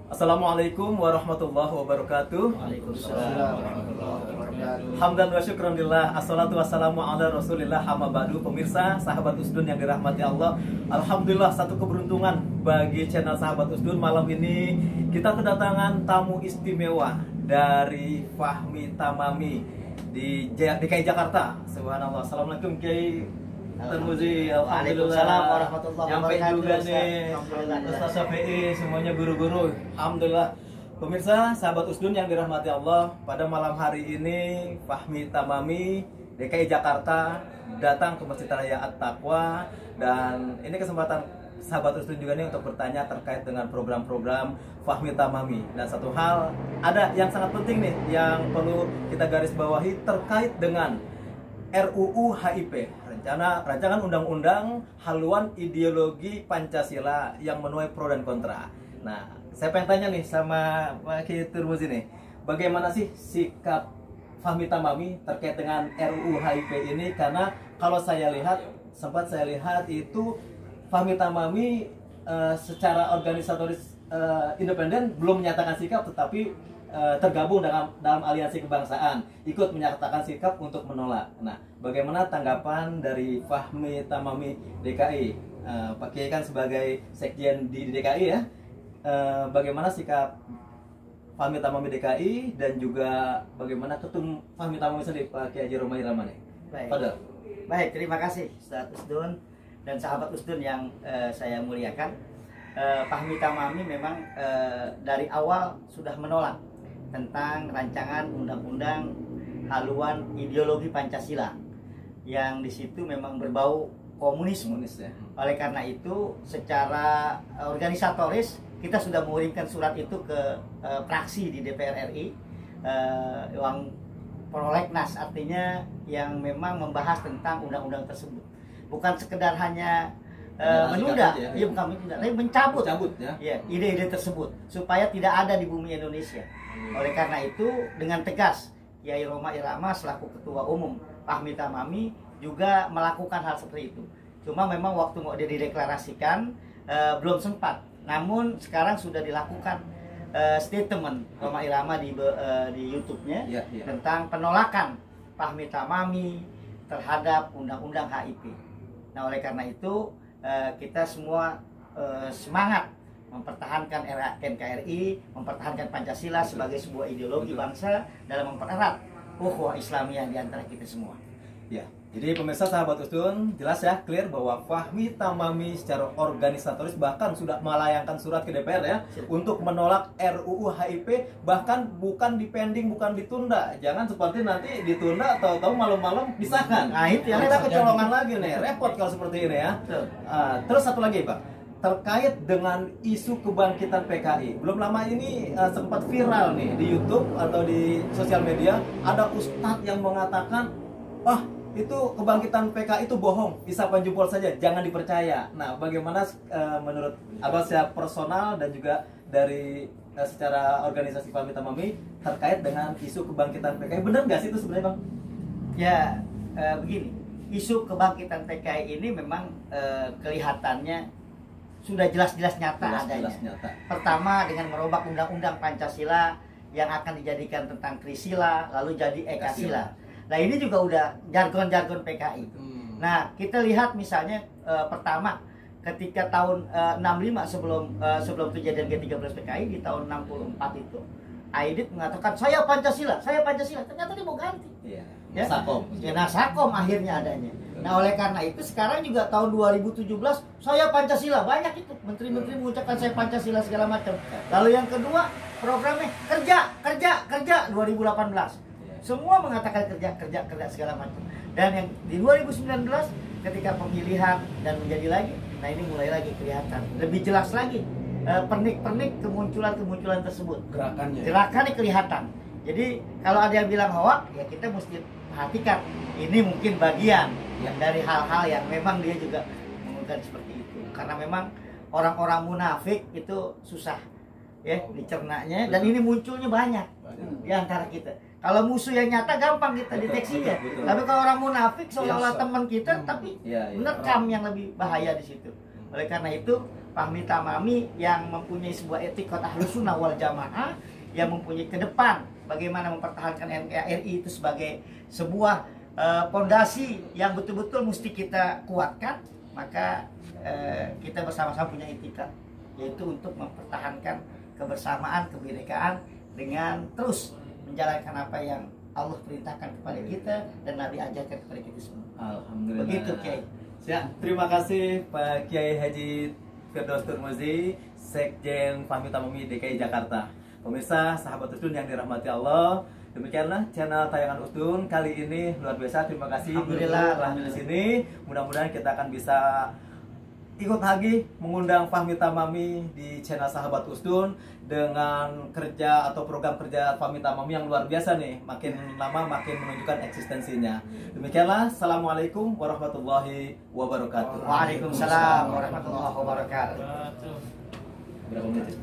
Assalamualaikum warahmatullahi wabarakatuh. Waalaikumsalam warahmatullahi wabarakatuh. Hamdan wa syukranillah. Assalatu wassalamu ala rasulillah. Amma ba'du. Pemirsa, sahabat Usdun yang dirahmati Allah, alhamdulillah, satu keberuntungan bagi channel sahabat Usdun. Malam ini kita kedatangan tamu istimewa dari Fahmi Tamami di DKI Jakarta. Subhanallah. Assalamualaikum Kiai Tarmuzi. Waalaikumsalam warahmatullahi Nyampe wabarakatuh. juga nih Alhamdulillah. Ustaz Syafi'i, semuanya guru-guru. Alhamdulillah. Pemirsa, sahabat Usdun yang dirahmati Allah, pada malam hari ini Fahmi Tamami DKI Jakarta datang ke Masjid Raya At-Taqwa, dan ini kesempatan sahabat Usdun juga nih untuk bertanya terkait dengan program-program Fahmi Tamami. Dan satu hal ada yang sangat penting nih yang perlu kita garis bawahi terkait dengan RUU HIP, rancangan undang-undang haluan ideologi Pancasila yang menuai pro dan kontra. Nah, saya pengen tanya nih sama Pak Kiai Tarmuzi nih, bagaimana sih sikap Fahmi Tamami terkait dengan RUU HIP ini? Karena kalau saya lihat, sempat saya lihat itu Fahmi Tamami secara organisatoris independen belum menyatakan sikap, tetapi tergabung dalam aliansi kebangsaan, ikut menyatakan sikap untuk menolak. Nah, bagaimana tanggapan dari Fahmi Tamami DKI? Pak Kiai kan sebagai sekjen di DKI ya, bagaimana sikap Fahmi Tamami DKI dan juga bagaimana ketum Fahmi Tamami sendiri, Pak Kiai Haji Romai Ramani? Baik, terima kasih Ustaz Usdun dan sahabat Usdun yang saya muliakan. Fahmi Tamami memang dari awal sudah menolak tentang rancangan undang-undang haluan ideologi Pancasila yang di situ memang berbau komunisme. Ya. Oleh karena itu, secara organisatoris kita sudah mengirimkan surat itu ke fraksi di DPR RI, yang prolegnas, artinya yang memang membahas tentang undang-undang tersebut. Bukan sekedar hanya menunda, iya bukan menunda, tapi mencabut ya, ide-ide tersebut supaya tidak ada di bumi Indonesia. Oleh karena itu, dengan tegas Kiai Romai Irama selaku Ketua Umum Fahmi Tamami juga melakukan hal seperti itu. Cuma memang waktu mau dideklarasikan belum sempat. Namun sekarang sudah dilakukan statement Romai Irama di YouTube-nya tentang penolakan Fahmi Tamami terhadap undang-undang HIP. Nah, oleh karena itu kita semua semangat mempertahankan NKRI, mempertahankan Pancasila sebagai sebuah ideologi bangsa dalam mempererat ukhuwah Islamiyah di antara kita semua. Ya, jadi pemirsa sahabat Usdun, jelas ya, clear bahwa Fahmi Tamami secara organisatoris bahkan sudah melayangkan surat ke DPR ya untuk menolak RUU HIP, bahkan bukan dipending, bukan ditunda. Jangan seperti nanti ditunda tahu-tahu malam-malam disahkan. Nah, itu ya, kita kecolongan lagi nih, repot kalau seperti ini ya. Terus satu lagi Pak, terkait dengan isu kebangkitan PKI. Belum lama ini sempat viral nih di YouTube atau di sosial media, ada ustadz yang mengatakan, "Wah, itu kebangkitan PKI itu bohong, isapan jempol saja, jangan dipercaya." Nah, bagaimana menurut Abah secara personal dan juga dari secara organisasi Fahmi Tamami terkait dengan isu kebangkitan PKI? Benar nggak sih itu sebenarnya, Bang? Ya, begini, isu kebangkitan PKI ini memang kelihatannya sudah jelas-jelas nyata adanya. Pertama, dengan merubah undang-undang Pancasila yang akan dijadikan tentang Trisila, lalu jadi Ekasila. Nah, ini juga udah jargon-jargon PKI. Nah, kita lihat misalnya pertama ketika tahun 65 sebelum kejadian G13 PKI di tahun 64 itu, Aidit mengatakan saya Pancasila. Ternyata dia mau ganti. Iya. Ya? Nasakom akhirnya adanya. Nah, oleh karena itu sekarang juga tahun 2017 saya Pancasila, banyak itu menteri-menteri mengucapkan saya Pancasila segala macam. Lalu yang kedua, programnya kerja 2018. Semua mengatakan kerja segala macam. Dan yang di 2019 ketika pemilihan dan menjadi lagi, nah ini mulai lagi kelihatan lebih jelas lagi pernik-pernik kemunculan tersebut. Gerakannya kelihatan. Jadi kalau ada yang bilang hoak, ya kita mesti perhatikan. Ini mungkin bagian dari hal-hal yang memang dia juga menggunakan seperti itu. Karena memang orang-orang munafik itu susah ya dicernanya, dan ini munculnya banyak di antara kita. Kalau musuh yang nyata gampang kita deteksinya. Tapi kalau orang munafik seolah-olah teman kita, tapi menerkam yang lebih bahaya di situ. Oleh karena itu Fahmi Tamami yang mempunyai sebuah etika Ahlus Sunnah wal Jamaah, yang mempunyai ke depan bagaimana mempertahankan NKRI itu sebagai sebuah pondasi yang betul-betul mesti kita kuatkan. Maka kita bersama-sama punya etika, yaitu untuk mempertahankan kebersamaan, kebinekaan dengan terus menjalankan apa yang Allah perintahkan kepada kita dan Nabi ajarkan kepada kita semua. Alhamdulillah. Begitu, Kiai. Ya, terima kasih Pak Kiai Haji Firdaus Turmuzi, Sekjen Fahmi Tamami DKI Jakarta. Pemirsa, sahabat Usdun yang dirahmati Allah, demikianlah channel tayangan Usdun kali ini luar biasa. Terima kasih Alhamdulillah telah di sini. Mudah-mudahan kita akan bisa ikut lagi mengundang Fahmi Tamami di channel sahabat Usdun dengan kerja atau program kerja Fahmi Tamami yang luar biasa nih. Makin lama makin menunjukkan eksistensinya. Demikianlah. Assalamualaikum warahmatullahi wabarakatuh. Waalaikumsalam warahmatullahi wabarakatuh. Berapa menit?